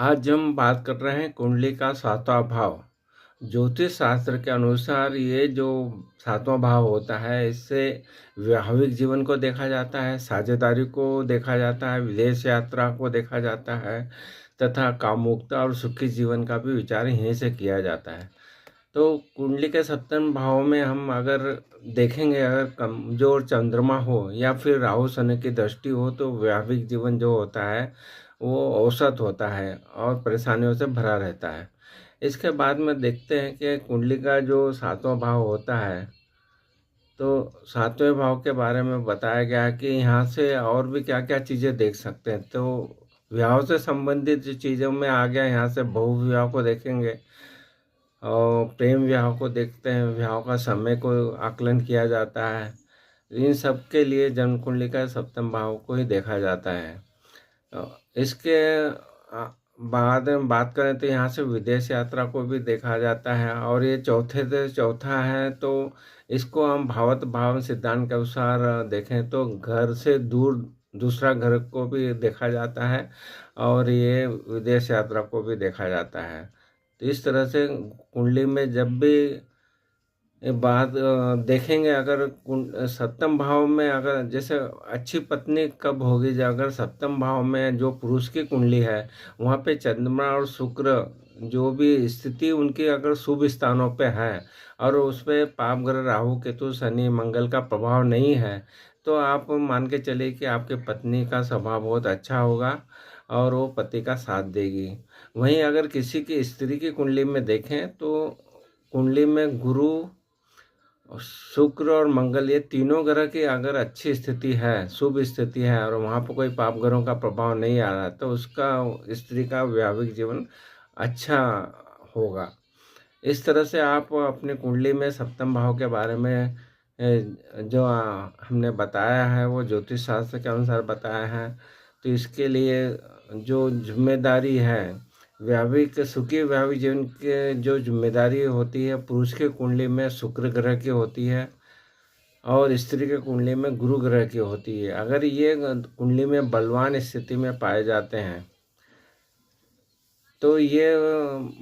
आज हम बात कर रहे हैं कुंडली का सातवां भाव। ज्योतिष शास्त्र के अनुसार ये जो सातवां भाव होता है, इससे वैवाहिक जीवन को देखा जाता है, साझेदारी को देखा जाता है, विदेश यात्रा को देखा जाता है तथा कामुकता और सुखी जीवन का भी विचार यहीं से किया जाता है। तो कुंडली के सप्तम भाव में हम अगर देखेंगे, अगर कमजोर चंद्रमा हो या फिर राहु शनि की दृष्टि हो तो वैवाहिक जीवन जो होता है वो औसत होता है और परेशानियों से भरा रहता है। इसके बाद में देखते हैं कि कुंडली का जो सातवां भाव होता है, तो सातवें भाव के बारे में बताया गया है कि यहाँ से और भी क्या क्या चीज़ें देख सकते हैं। तो विवाह से संबंधित जो चीज़ों में आ गया, यहाँ से बहु विवाह को देखेंगे और प्रेम विवाह को देखते हैं, विवाह का समय को आकलन किया जाता है। इन सब के लिए जन्म कुंडली का सप्तम भाव को ही देखा जाता है। इसके बाद में बात करें तो यहाँ से विदेश यात्रा को भी देखा जाता है और ये चौथा है, तो इसको हम भावत भाव सिद्धांत के अनुसार देखें तो घर से दूर दूसरा घर को भी देखा जाता है और ये विदेश यात्रा को भी देखा जाता है। तो इस तरह से कुंडली में जब भी एक बात देखेंगे, अगर सप्तम भाव में अगर जैसे अच्छी पत्नी कब होगी, जब अगर सप्तम भाव में जो पुरुष की कुंडली है वहाँ पे चंद्रमा और शुक्र जो भी स्थिति उनकी अगर शुभ स्थानों पे है और उस पे पाप ग्रह राहु केतु शनि मंगल का प्रभाव नहीं है, तो आप मान के चलिए कि आपके पत्नी का स्वभाव बहुत अच्छा होगा और वो पति का साथ देगी। वहीं अगर किसी की स्त्री की कुंडली में देखें तो कुंडली में गुरु और शुक्र और मंगल ये तीनों ग्रह की अगर अच्छी स्थिति है, शुभ स्थिति है और वहाँ पर कोई पाप ग्रहों का प्रभाव नहीं आ रहा, तो उसका स्त्री का वैवाहिक जीवन अच्छा होगा। इस तरह से आप अपनी कुंडली में सप्तम भाव के बारे में जो हमने बताया है वो ज्योतिष शास्त्र के अनुसार बताया है। तो इसके लिए जो जिम्मेदारी है, वैवाहिक सुखी वैवाहिक जीवन के जो जिम्मेदारी होती है पुरुष के कुंडली में शुक्र ग्रह की होती है और स्त्री के कुंडली में गुरु ग्रह की होती है। अगर ये कुंडली में बलवान स्थिति में पाए जाते हैं तो ये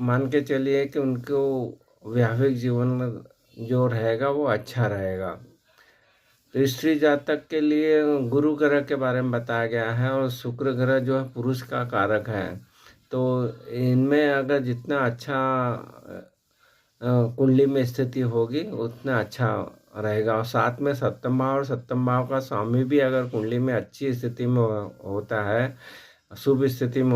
मान के चलिए कि उनको वैवाहिक जीवन जो रहेगा वो अच्छा रहेगा। तो स्त्री जातक के लिए गुरु ग्रह के बारे में बताया गया है और शुक्र ग्रह जो है पुरुष का कारक है। तो इनमें अगर जितना अच्छा कुंडली में स्थिति होगी उतना अच्छा रहेगा। और साथ में सप्तम भाव और सप्तम भाव का स्वामी भी अगर कुंडली में अच्छी स्थिति में होता है, शुभ स्थिति में